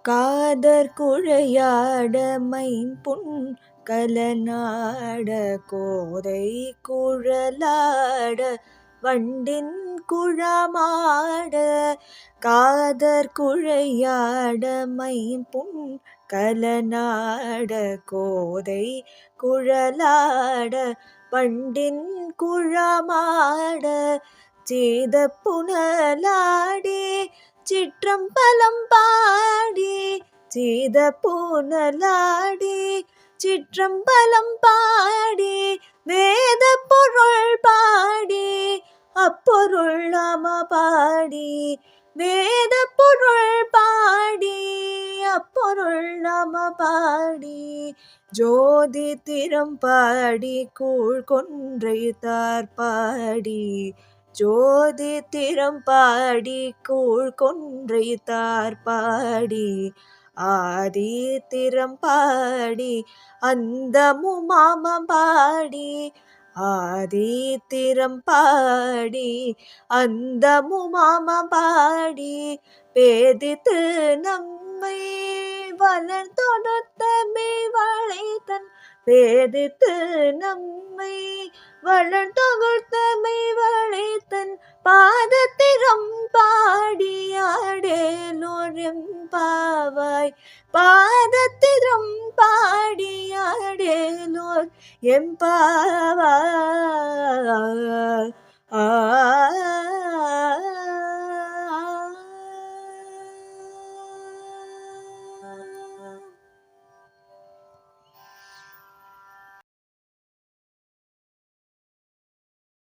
காதற் குழையாட மைம்புன் கலனாட கோதை குழலாட வண்டின் குழாமாட காதற் குழையாட மைம்புன் கலனாட கோதை குழலாட வண்டின் குழாமாட சீத புனலாடி சிற்றம்பலம் பாடி சீத புனலாடி சிற்றம்பலம் பாடி வேத பொருள் பாடி அப்பொருள் நாம பாடி வேத பொருள் பாடி அப்பொருள் நாம பாடி ஜோதி திறம் பாடி கூழ் கொன்றை தார் பாடி ஜோதி திறம் பாடி கூழ் கொன்றை தார் பாடி ஆதி திறம் பாடி அந்தமுமாமம் பாடி ஆதி திறம் பாடி அந்தமுமாமம் பாடி பேதித்து நம்மை வளர்த்தொடுத்த மெய்வளைத்தன் பேதித்து நம்மை வளர்த்தொடுத்த மெய்வளைத்தன் பாதத்திறம் பாடியாடேலோரெம் பாவாய் பாதத்திறம் பாடியாடேலோர் எம் பாவாய்